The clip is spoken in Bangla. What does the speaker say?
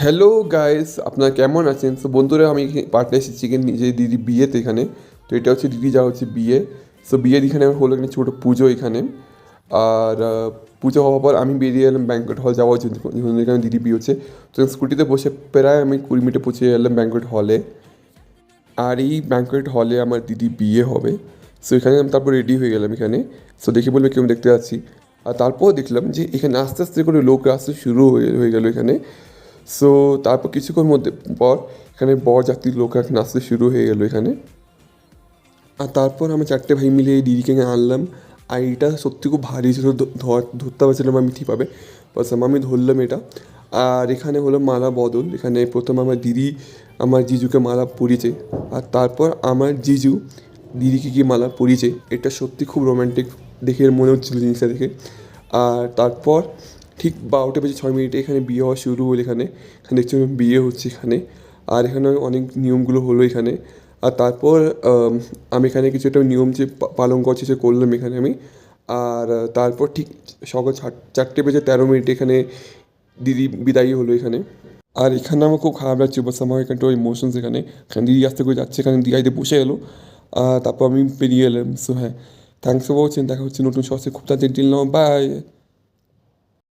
হ্যালো গাইস, আপনারা কেমন আছেন? সো বন্ধুরা, আমি পার্টে এসেছি নিজে দিদি বিয়েতে এখানে। তো এটা হচ্ছে দিদি যা হচ্ছে বিয়ে। সো বিয়ের এখানে হলো এখানে ছোটো পুজো এখানে। আর পুজো হওয়ার পর আমি বেরিয়ে এলাম ব্যাঙ্কোয়েট হল যাওয়ার জন্য, এখানে দিদি বিয়ে হচ্ছে। তো স্কুটিতে বসে প্রায় আমি 20 মিনিটে পৌঁছে এলাম ব্যাঙ্কোয়েট হলে। আর এই ব্যাঙ্কোয়েট হলে আমার দিদি বিয়ে হবে। সো এখানে আমি তারপর রেডি হয়ে গেলাম এখানে। সো দেখে বলবে কেমন দেখতে যাচ্ছি। আর তারপর দেখলাম যে এখানে আস্তে আস্তে করে লোক আসতে শুরু হয়ে গেল এখানে। সো তারপর কিছুক্ষণ মধ্যে পর এখানে বরযাত্রীর লোক এখানে আসতে শুরু হয়ে গেলো এখানে। আর তারপর আমি 4টে ভাই মিলে এই দিদিকে আনলাম। আর এটা সত্যি খুব ভারী ছিল, ধরতে পারছিলাম আমি ঠিকভাবে, বাস আমি ধরলাম এটা। আর এখানে হলো মালা বদল। এখানে প্রথম আমার দিদি আমার জিজুকে মালা পরিয়েছে, আর তারপর আমার জিজু দিদিকে গিয়ে মালা পরিয়েছে। এটা সত্যি খুব রোম্যান্টিক দেখে মনে হচ্ছিলো জিনিসটা দেখে। আর তারপর ঠিক 12:06 এখানে বিয়ে হওয়া শুরু হলো এখানে। এখানে দেখছি বিয়ে হচ্ছে এখানে। আর এখানে অনেক নিয়মগুলো হলো এখানে। আর তারপর আমি এখানে কিছু একটা নিয়ম যে পালন করছি সে করলাম এখানে আমি। আর তারপর ঠিক সকাল 4:13 এখানে দিদি বিদায়ী হলো এখানে। আর এখানে আমার খুব খারাপ লাগছে, বাস আমার এখানটা ইমোশনস এখানে। এখানে দিদি আস্তে করে যাচ্ছে, এখানে দিদিতে বসে এলো। আর তারপর আমি বেরিয়ে এলাম। সো হ্যাঁ, থ্যাংকস ফর ওয়াচিং। দেখা হচ্ছে নতুন শর্টসে খুব তাড়াতাড়ি। বাই।